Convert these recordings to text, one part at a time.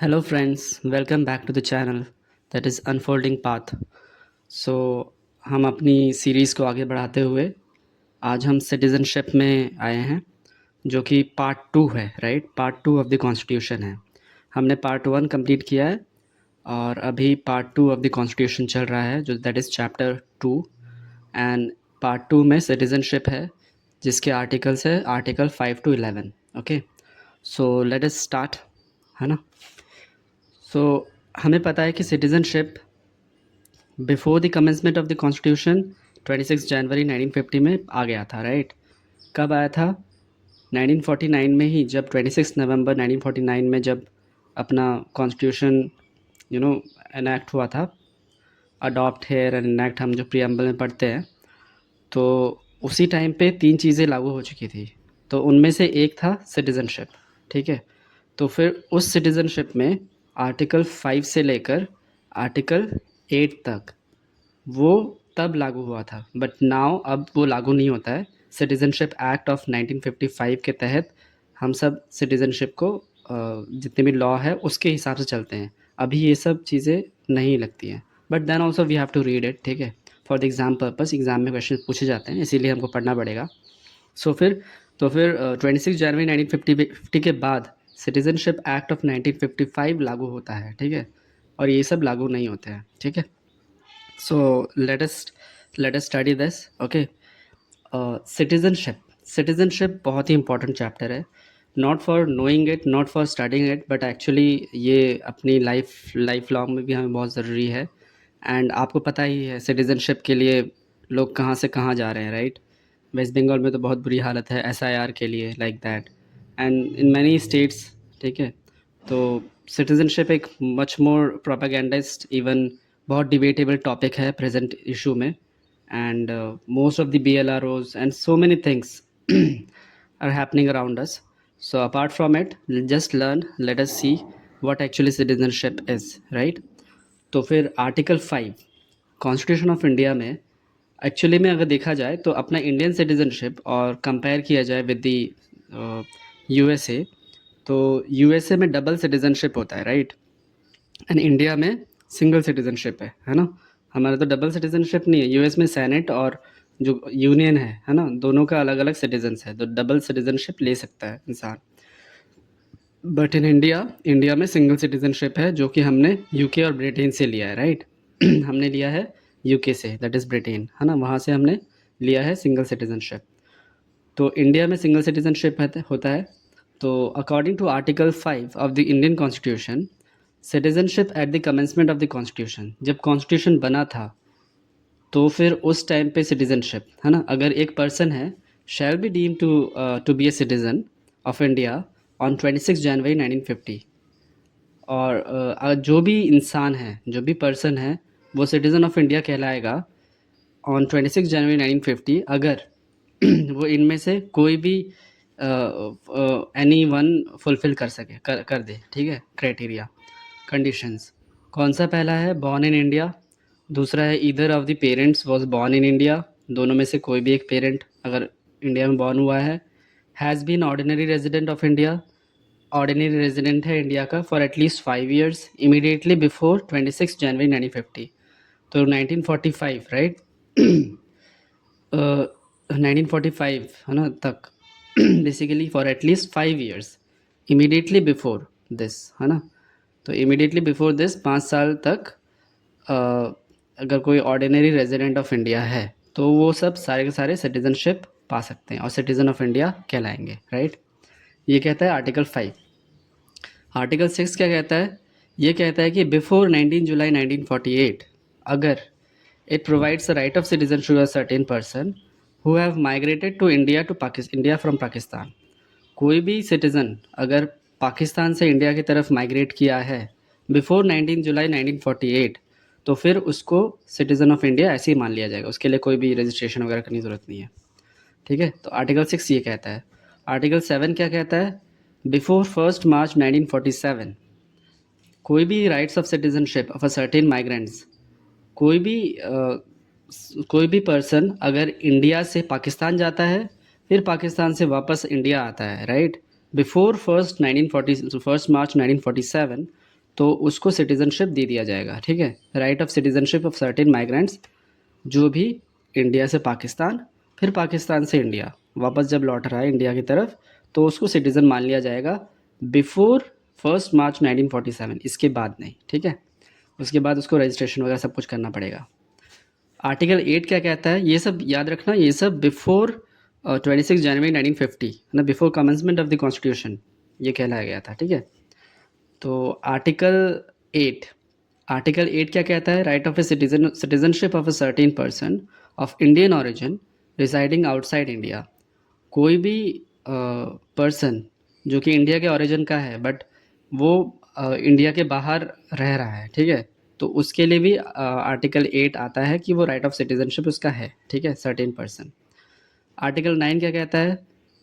Hello friends, welcome back to the channel that is Unfolding Path. So हम अपनी series को आगे बढ़ाते हुए आज हम सिटीज़नशिप में आए हैं जो कि पार्ट 2 है, right? Part 2 of the constitution है। हमने पार्ट 1 कंप्लीट किया है और अभी पार्ट 2 ऑफ द कॉन्स्टिट्यूशन चल रहा है जो that is chapter 2 and part 2 में सिटीज़नशिप है जिसके आर्टिकल्स है article 5 to 11। Okay, so let us start, है ना? सो हमें पता है कि citizenship before the commencement of the constitution 26 January 1950 में आ गया था, राइट? कब आया था? 1949 में ही, जब 26 नवंबर 1949 में जब अपना कॉन्स्टिट्यूशन एनैक्ट हुआ था। अडॉप्ट हेयर एंड एनैक्ट हम जो प्रीएम्बल में पढ़ते हैं, तो उसी टाइम पे 3 चीज़ें लागू हो चुकी थी। तो उनमें से एक था सिटीज़नशिप, ठीक है? तो फिर उस सिटीज़नशिप में आर्टिकल 5 से लेकर आर्टिकल 8 तक वो तब लागू हुआ था, बट नाउ अब वो लागू नहीं होता है। सिटीज़नशिप एक्ट ऑफ 1955 के तहत हम सब सिटीज़नशिप को जितने भी लॉ है उसके हिसाब से चलते हैं। अभी ये सब चीज़ें नहीं लगती हैं, but then also we have to read it, ठीक है? For the exam purpose, exam में क्वेश्चन पूछे जाते हैं, इसीलिए हमको पढ़ना पड़ेगा। फिर 26 जनवरी 1950 के बाद सिटीज़नशिप एक्ट ऑफ 1955 लागू होता है, ठीक है? और ये सब लागू नहीं होते हैं, ठीक है? So let us study this, okay? Citizenship बहुत ही इंपॉर्टेंट चैप्टर है, not for knowing it, not for studying it, but actually ये अपनी लाइफ लॉन्ग में भी हमें बहुत ज़रूरी है। एंड आपको पता ही है सिटीज़नशिप के लिए लोग कहाँ से कहाँ जा रहे हैं, राइट? वेस्ट बंगाल में तो बहुत बुरी हालत है एसआईआर के लिए, like that, and in many states, ठीक है? तो सिटीज़नशिप एक मच मोर प्रोपेगेंडिस्ट, इवन बहुत डिबेटेबल टॉपिक है प्रेजेंट इशू में, and most of the BLROs and so many things are happening around us. So apart from it, just learn, let us see what actually citizenship is, right? तो फिर article 5 constitution of India में actually में अगर देखा जाए तो अपना Indian citizenship और कंपेयर किया जाए विद द यूएसए, तो यूएसए में डबल सिटीज़नशिप होता है, राइट? एंड इंडिया में सिंगल सिटीज़नशिप है ना? हमारा तो डबल सिटीज़नशिप नहीं है। यूएस में सेनेट और जो यूनियन है ना, दोनों का अलग अलग सिटीजन्स है, तो डबल सिटीज़नशिप ले सकता है इंसान। बट इन इंडिया में सिंगल सिटीज़नशिप है जो कि हमने यूके और ब्रिटेन से लिया है, राइट? हमने लिया है यूके से, दैट इज़ ब्रिटेन, है ना? वहाँ से हमने लिया है सिंगल सिटीज़नशिप। तो इंडिया में सिंगल सिटीज़नशिप होता है। तो according to article 5 of the Indian constitution, citizenship at the commencement of the constitution, जब कॉन्स्टिट्यूशन बना था तो फिर उस टाइम पे सिटीज़नशिप, है ना, अगर एक पर्सन है, shall be deemed to be a citizen of India on 26 January 1950। और जो भी इंसान है, जो भी पर्सन है, वो सिटीज़न ऑफ इंडिया कहलाएगा ऑन 26 जनवरी 1950 अगर वो इनमें से कोई भी एनी वन फुलफ़िल कर दे, ठीक है? Criteria, conditions. कौन सा पहला है? Born in India. दूसरा है either of the parents was born in India, दोनों में से कोई भी एक पेरेंट अगर इंडिया में बॉर्न हुआ है। Has been ordinary resident of India, ordinary resident है इंडिया का for at least 5 years immediately before 26 January 1950। तो 1945, राइट? 1945, है ना, तक basically for at least 5 years immediately before this, है ना? तो इमीडिएटली बिफोर दिस 5 साल तक अगर कोई ऑर्डिनरी रेजिडेंट ऑफ इंडिया है तो वो सब सारे के सारे सिटीज़नशिप पा सकते हैं और सिटीज़न ऑफ इंडिया कहलाएंगे, राइट? ये कहता है आर्टिकल 5। आर्टिकल 6 क्या कहता है? ये कहता है कि बिफोर 19 जुलाई 1948 अगर it provides the right of citizenship to a certain person who have migrated to India from Pakistan. कोई भी सिटीज़न अगर पाकिस्तान से इंडिया की तरफ माइग्रेट किया है बिफोर 19 जुलाई 1948 तो फिर उसको सिटीज़न ऑफ इंडिया ऐसे ही मान लिया जाएगा, उसके लिए कोई भी रजिस्ट्रेशन वगैरह करने की ज़रूरत नहीं है, ठीक है? तो आर्टिकल 6 ये कहता है। आर्टिकल 7 क्या कहता है? बिफोर 1 मार्च 1947 कोई भी rights of citizenship of a certain migrants, कोई भी पर्सन अगर इंडिया से पाकिस्तान जाता है फिर पाकिस्तान से वापस इंडिया आता है, राइट, बिफोर 1 मार्च 1947, तो उसको सिटीजनशिप दे दिया जाएगा, ठीक है। Right of citizenship of certain migrants, जो भी इंडिया से पाकिस्तान, फिर पाकिस्तान से इंडिया वापस जब लौट रहा है इंडिया की तरफ, तो उसको सिटीज़न मान लिया जाएगा बिफोर 1 मार्च 1947, इसके बाद नहीं, ठीक है। उसके बाद उसको रजिस्ट्रेशन वगैरह सब कुछ करना पड़ेगा। आर्टिकल 8 क्या कहता है, ये सब याद रखना, ये सब बिफोर 26 जनवरी 1950 है ना, before commencement of the constitution ये कहलाया गया था, ठीक है। तो आर्टिकल 8 क्या कहता है, right of A citizenship of a certain person of Indian origin residing outside India. कोई भी पर्सन जो कि इंडिया के ओरिजिन का है बट वो इंडिया के बाहर रह रहा है, ठीक है, तो उसके लिए भी आर्टिकल 8 आता है कि वो राइट ऑफ सिटीजनशिप उसका है, ठीक है, सर्टेन पर्सन। आर्टिकल 9 क्या कहता है,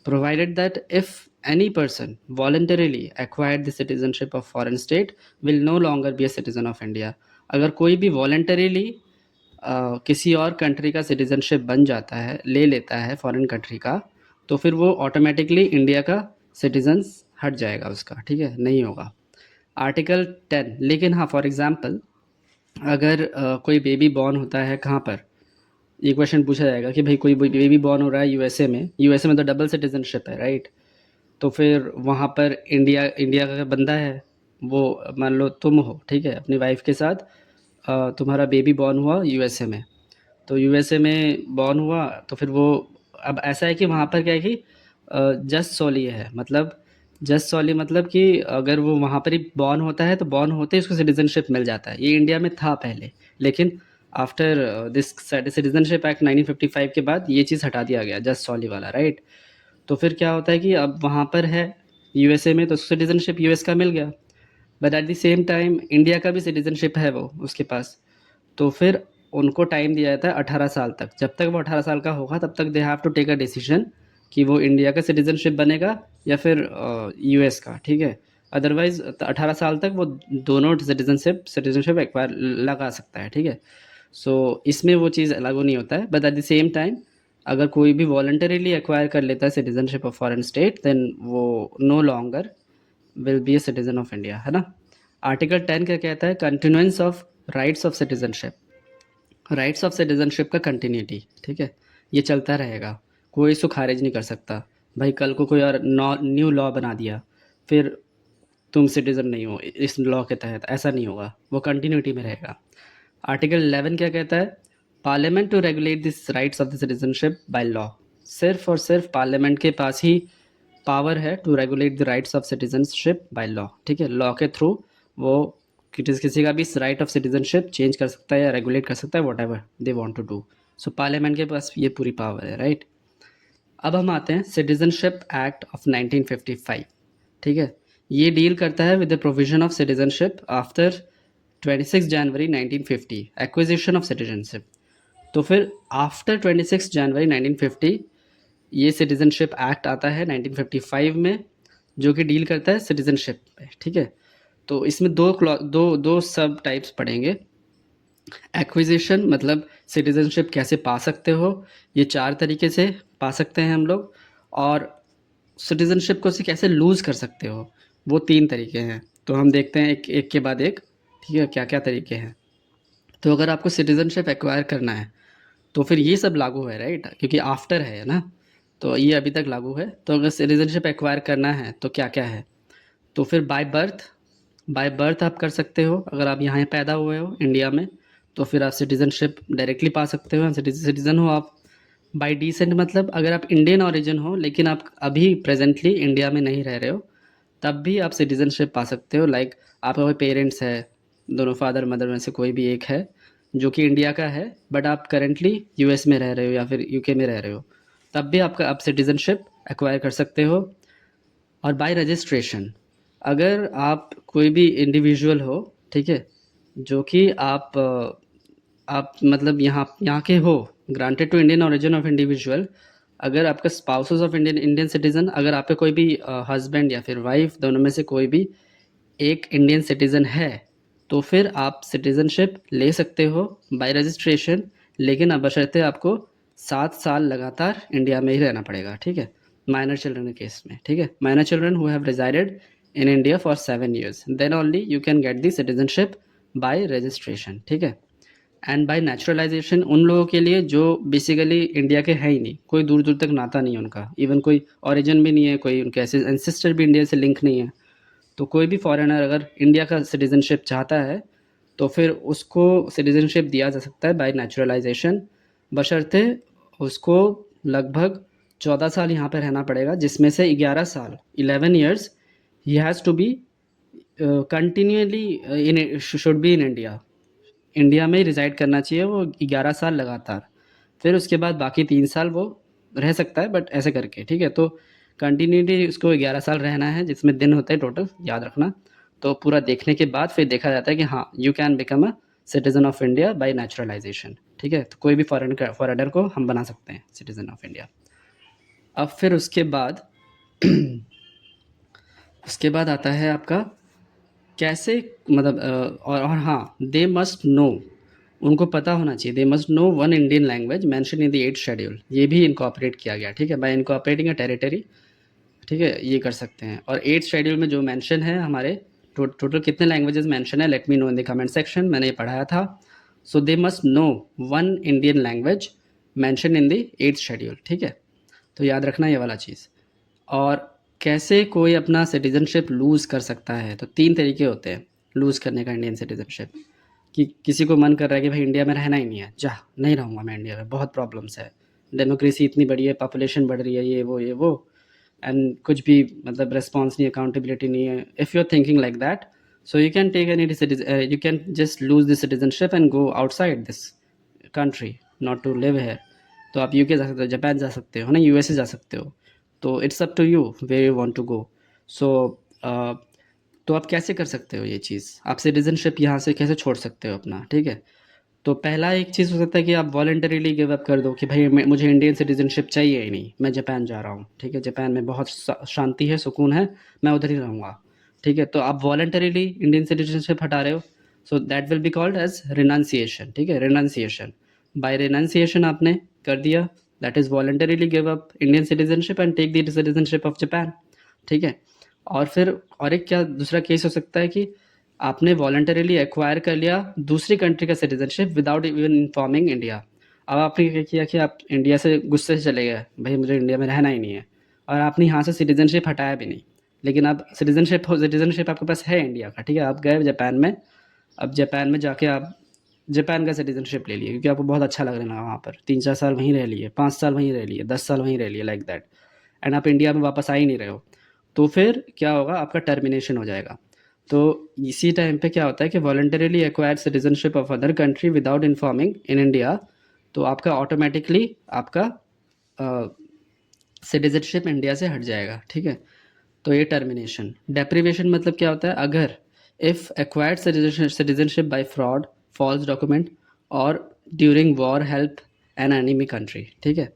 provided that if any person voluntarily acquired the citizenship of foreign state will no longer be a citizen of India। अगर कोई भी voluntarily किसी और कंट्री का सिटीजनशिप बन जाता है, ले लेता है फॉरेन कंट्री का, तो फिर वो ऑटोमेटिकली इंडिया का सिटीजन्स हट जाएगा उसका, ठीक है, नहीं होगा। आर्टिकल 10, लेकिन हाँ फॉर एग्जांपल अगर कोई बेबी बॉर्न होता है कहाँ पर, ये क्वेश्चन पूछा जाएगा कि भाई कोई बेबी बॉर्न हो रहा है यूएसए में तो डबल सिटीजनशिप है, राइट। तो फिर वहाँ पर इंडिया का बंदा है, वो मान लो तुम हो, ठीक है, अपनी वाइफ के साथ तुम्हारा बेबी बॉर्न हुआ यूएसए में, तो यूएसए में बॉर्न हुआ, तो फिर वो अब ऐसा है कि वहाँ पर क्या है कि जस्ट सॉली है, मतलब जस्ट सॉली मतलब कि अगर वो वहाँ पर ही बॉर्न होता है तो बॉर्न होते ही उसको सिटीजनशिप मिल जाता है। ये इंडिया में था पहले, लेकिन आफ्टर दिस सिटीजनशिप एक्ट 1955 के बाद ये चीज़ हटा दिया गया, जस्ट सॉली वाला, राइट। तो फिर क्या होता है कि अब वहाँ पर है यूएसए में तो सिटीजनशिप यूएस का मिल गया, but at the same time India का भी सिटीजनशिप है वो उसके पास। तो फिर उनको टाइम दिया जाता है 18 साल तक, जब तक वो 18 साल का होगा तब तक they have to take a decision कि वो इंडिया का सिटीजनशिप बनेगा या फिर यूएस का, ठीक है। अदरवाइज 18 साल तक वो दोनों सिटीजनशिप एक्वायर लगा सकता है, ठीक है। सो इसमें वो चीज़ लागू नहीं होता है, but at the same time अगर कोई भी वॉलंटरीली एक्वायर कर लेता है citizenship of foreign state, then वो no longer will be a citizen of India, है ना। आर्टिकल 10 क्या कहता है, continuance of rights of citizenship, rights of citizenship का कंटिन्यूटी, ठीक है, ये चलता रहेगा, कोई इसको खारिज नहीं कर सकता। भाई कल को कोई और न्यू लॉ बना दिया, फिर तुम सिटीज़न नहीं हो इस लॉ के तहत, ऐसा नहीं होगा, वो कंटिन्यूटी में रहेगा। आर्टिकल 11 क्या कहता है, parliament to regulate this rights of the citizenship by law. सिर्फ और सिर्फ पार्लियामेंट के पास ही पावर है to regulate the rights of citizenship by law, ठीक है। लॉ के थ्रू वो किसी का भी राइट ऑफ सिटीजनशिप चेंज कर सकता है या रेगुलेट कर सकता है, whatever they want to do. So parliament के पास ये पूरी पावर है, राइट। अब हम आते हैं सिटीजनशिप एक्ट ऑफ 1955, ठीक है। ये डील करता है with the provision of citizenship after 26 January 1950, acquisition of citizenship. तो फिर आफ्टर 26 जनवरी 1950 ये सिटीजनशिप एक्ट आता है 1955 में, जो कि डील करता है सिटीजनशिप पे, ठीक है। तो इसमें दो सब टाइप्स पढ़ेंगे। एक्विजिशन मतलब सिटीजनशिप कैसे पा सकते हो, ये 4 तरीके से पा सकते हैं हम लोग, और सिटीजनशिप को से कैसे लूज़ कर सकते हो, वो 3 तरीके हैं। तो हम देखते हैं एक के बाद एक, ठीक है, क्या क्या तरीके हैं। तो अगर आपको सिटीजनशिप एक्वायर करना है तो फिर ये सब लागू है, राइट, क्योंकि आफ्टर है ना, तो ये अभी तक लागू है। तो अगर सिटीजनशिप एक्वायर करना है तो क्या क्या है, तो फिर बाय बर्थ आप कर सकते हो, अगर आप यहाँ पैदा हुए हो इंडिया में तो फिर आप सिटीजनशिप डायरेक्टली पा सकते हो, सिटीज़न हो आप। बाय डिसेंट मतलब अगर आप इंडियन ओरिजिन हो लेकिन आप अभी प्रेजेंटली इंडिया में नहीं रह रहे हो, तब भी आप सिटीजनशिप पा सकते हो। लाइक आपका कोई पेरेंट्स है, दोनों फादर मदर में से कोई भी एक है जो कि इंडिया का है, बट आप करेंटली यूएस में रह रहे हो या फिर यूके में रह रहे हो, तब भी आप सिटीजनशिप एक्वायर कर सकते हो। और बाय रजिस्ट्रेशन, अगर आप कोई भी इंडिविजुअल हो, ठीक है, जो कि आप मतलब यहाँ के हो, granted to Indian origin of individual, अगर आपका स्पाउसेस ऑफ इंडियन सिटीज़न, अगर आपके कोई भी हस्बैंड या फिर वाइफ दोनों में से कोई भी एक इंडियन सिटीज़न है, तो फिर आप सिटीज़नशिप ले सकते हो बाय रजिस्ट्रेशन, लेकिन अब बशर्ते आपको 7 साल लगातार इंडिया में ही रहना पड़ेगा, ठीक है, माइनर चिल्ड्रन के केस में, ठीक है। Minor children who have resided in India for 7 years, then only you can get the citizenship by registration, ठीक है। एंड बाय नेचुरलाइजेशन उन लोगों के लिए जो बेसिकली इंडिया के हैं ही नहीं, कोई दूर दूर तक नाता नहीं है उनका, इवन कोई ओरिजिन भी नहीं है, कोई उनके ऐसे एंसेस्टर भी इंडिया से लिंक नहीं है। तो कोई भी फॉरेनर अगर इंडिया का सिटीजनशिप चाहता है तो फिर उसको सिटीजनशिप दिया जा सकता है बाय नेचुरलाइजेशन, बशर्ते उसको लगभग 14 साल यहाँ पे रहना पड़ेगा, जिसमें से 11 साल 11 ईयर्स ही has to be continuously in should be in India, India में ही रिज़ाइड करना चाहिए वो 11 साल लगातार। फिर उसके बाद बाकी 3 साल वो रह सकता है, बट ऐसे करके, ठीक है। तो कंटिन्यूटी उसको 11 साल रहना है, जिसमें दिन होते हैं टोटल, याद रखना। तो पूरा देखने के बाद फिर देखा जाता है कि हाँ, you can become a citizen of India by naturalisation, ठीक है। तो कोई भी फॉरेनर को हम बना सकते हैं सिटीज़न ऑफ इंडिया। अब फिर उसके बाद आता है आपका कैसे, मतलब और हाँ, दे मस्ट नो, उनको पता होना चाहिए, दे must know one Indian language mention in the 8th schedule, ये भी इनकॉर्पोरेट किया गया, ठीक है। बाय इनकॉर्पोरेटिंग अ टेरिटरी, ठीक है, ये कर सकते हैं। और 8th शेड्यूल में जो मेंशन है हमारे टोटल कितने लैंग्वेजेस मेंशन है, let me know in the comment section, मैंने ये पढ़ाया था। So they must know one Indian language mention in the 8th schedule, ठीक है। तो याद रखना ये वाला चीज़। और कैसे कोई अपना सिटीजनशिप लूज़ कर सकता है, तो 3 तरीके होते हैं लूज़ करने का इंडियन सिटीजनशिप। कि किसी को मन कर रहा है कि भाई इंडिया में रहना ही नहीं है, जा नहीं रहूँगा मैं इंडिया में, बहुत प्रॉब्लम्स है, डेमोक्रेसी इतनी बड़ी है, पॉपुलेशन बढ़ रही है, ये वो, एंड कुछ भी मतलब रिस्पॉन्स नहीं, अकाउंटेबिलिटी नहीं है। If you are thinking like that, so you can take any you can just lose this citizenship and go outside this country, not to live है। तो आप यूके जा सकते हो, जापान जा सकते हो ना, यूएसए जा सकते हो। तो it's up to you where you want to go. So तो आप कैसे कर सकते हो ये चीज़, आप सिटीजनशिप यहाँ से कैसे छोड़ सकते हो अपना, ठीक है। तो पहला एक चीज़ हो सकता है कि आप वॉलंटरीली गिव अप कर दो कि भाई मुझे इंडियन सिटीजनशिप चाहिए ही नहीं, मैं जापान जा रहा हूँ, ठीक है, जापान में बहुत शांति है, सुकून है, मैं उधर ही रहूँगा, ठीक है। तो आप वॉलंटरीली इंडियन सिटीजनशिप हटा रहे हो, so that will be called as renunciation, ठीक है, रिनाउंसिएशन। बाय रिनाउंसिएशन आपने कर दिया, that is voluntarily give up Indian citizenship and take the citizenship of Japan, ठीक है। और फिर और एक क्या दूसरा केस हो सकता है कि आपने वॉलंटरीली एक्वायर कर लिया दूसरी कंट्री का citizenship without even informing India. अब आपने क्या किया कि आप इंडिया से गुस्से से चले गए, भाई मुझे इंडिया में रहना ही नहीं है, और आपने यहाँ से सिटीजनशिप हटाया भी नहीं, लेकिन अब सिटीजनशिप आपके पास है इंडिया का, ठीक है। आप गए जापान में, अब जापान में जाके आप जापान का सिटीजनशिप ले लिए क्योंकि आपको बहुत अच्छा लग रहा है वहाँ पर, 3-4 साल वहीं रह लिए, 5 साल वहीं रह लिए, 10 साल वहीं रह लिए, लाइक दैट, एंड आप इंडिया में वापस आ ही नहीं रहे हो। तो फिर क्या होगा, आपका टर्मिनेशन हो जाएगा। तो इसी टाइम पे क्या होता है कि voluntarily acquired citizenship of other country without informing in India, तो आपका ऑटोमेटिकली आपका सिटीजनशिप इंडिया से हट जाएगा, ठीक है। तो ये टर्मिनेशन। डेप्रिवेशन मतलब क्या होता है, अगर if acquired citizenship by fraud, false document और during war help an enemy country, ठीक है।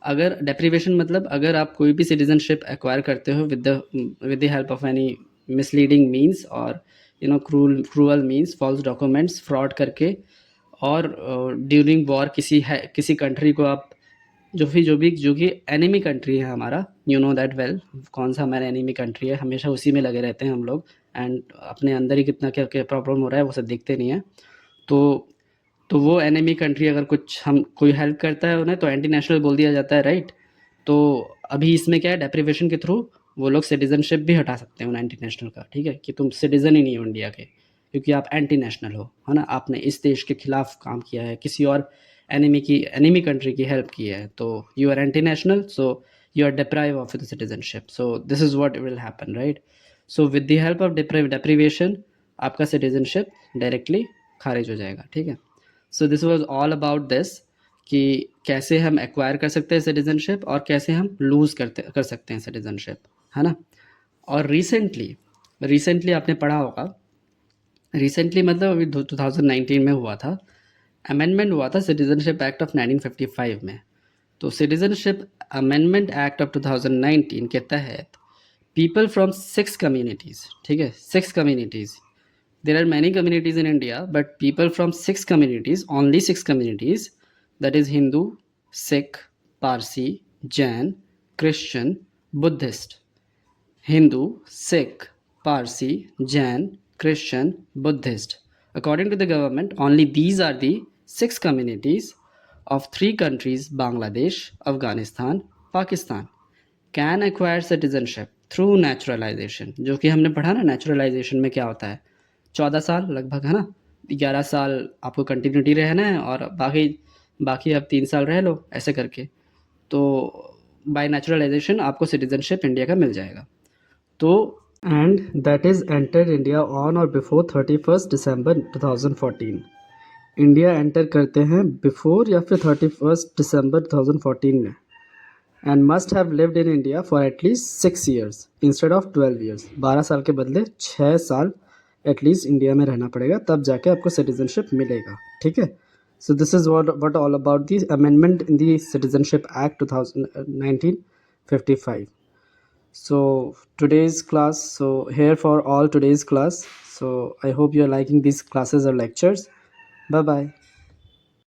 अगर डेप्रिवेशन मतलब अगर आप कोई भी सिटीजनशिप एक्वायर करते हो with the help of any misleading means और cruel means, false documents, fraud करके, और ड्यूरिंग वॉर किसी कंट्री को आप जो कि एनिमी कंट्री है हमारा, यू नो दैट वेल, कौन सा हमारा एनिमी कंट्री है, हमेशा उसी में लगे रहते हैं हम लोग, एंड अपने अंदर ही कितना क्या क्या प्रॉब्लम हो रहा है वो सब देखते नहीं है। तो तो वो एनिमी कंट्री अगर कुछ हम कोई हेल्प करता है उन्हें, तो एंटी नेशनल बोल दिया जाता है, राइट। तो अभी इसमें क्या है, डेप्रिवेशन के थ्रू वो लोग सिटीजनशिप भी हटा सकते हैं उन एंटी नेशनल का, ठीक है, कि तुम सिटीजन ही नहीं हो इंडिया के क्योंकि आप एंटी नेशनल हो, है ना, आपने इस देश के खिलाफ काम किया है, किसी और एनिमी कंट्री की हेल्प की है, तो you are anti national, so you are deprive of the citizenship, so this is what will happen, right. So with the help of deprivation आपका सिटीजनशिप डायरेक्टली खारिज हो जाएगा, ठीक है। So this was all about this कि कैसे हम acquire कर सकते हैं सिटीजनशिप और कैसे हम लूज़ कर सकते हैं सिटीजनशिप, है ना। और रिसेंटली आपने पढ़ा होगा, रिसेंटली मतलब अभी 2019 में हुआ था, अमेंडमेंट हुआ था सिटीजनशिप एक्ट ऑफ 1955 में। तो सिटीजनशिप अमेंडमेंट एक्ट ऑफ 2019 के तहत पीपल फ्रॉम 6 कम्युनिटीज़, ठीक है, 6 communities, there are many communities in India, but people from 6 communities, only 6 communities, that is Hindu, Sikh, Parsi, Jain, Christian, Buddhist, Hindu, Sikh, Parsi, Jain, Christian, Buddhist. According to the government, only these are the 6 communities of 3 countries, Bangladesh, Afghanistan, Pakistan, can acquire citizenship through naturalization. जो कि हमने पढ़ा ना naturalization में क्या होता है, 14 साल लगभग, है ना? 11 साल आपको कंटिन्यूटी रहना है और बाकी अब 3 साल रह लो, ऐसे करके। तो बाय नेचुरलाइजेशन आपको सिटीजनशिप इंडिया का मिल जाएगा। तो and that is enter India on और बिफोर 31 दिसंबर 2014। इंडिया एंटर करते हैं बिफोर या फिर 31 दिसंबर 2014 में, and must have lived in India for at least 6 years instead of 12 years. 12 साल के बदले 6 साल एटलीस्ट इंडिया में रहना पड़ेगा, तब जाके आपको सिटीजनशिप मिलेगा। ठीक है। So this is what all about the amendment in the Citizenship Act 1955. So today's class, so here for all today's class. So I hope you are liking these classes or lectures. Bye bye.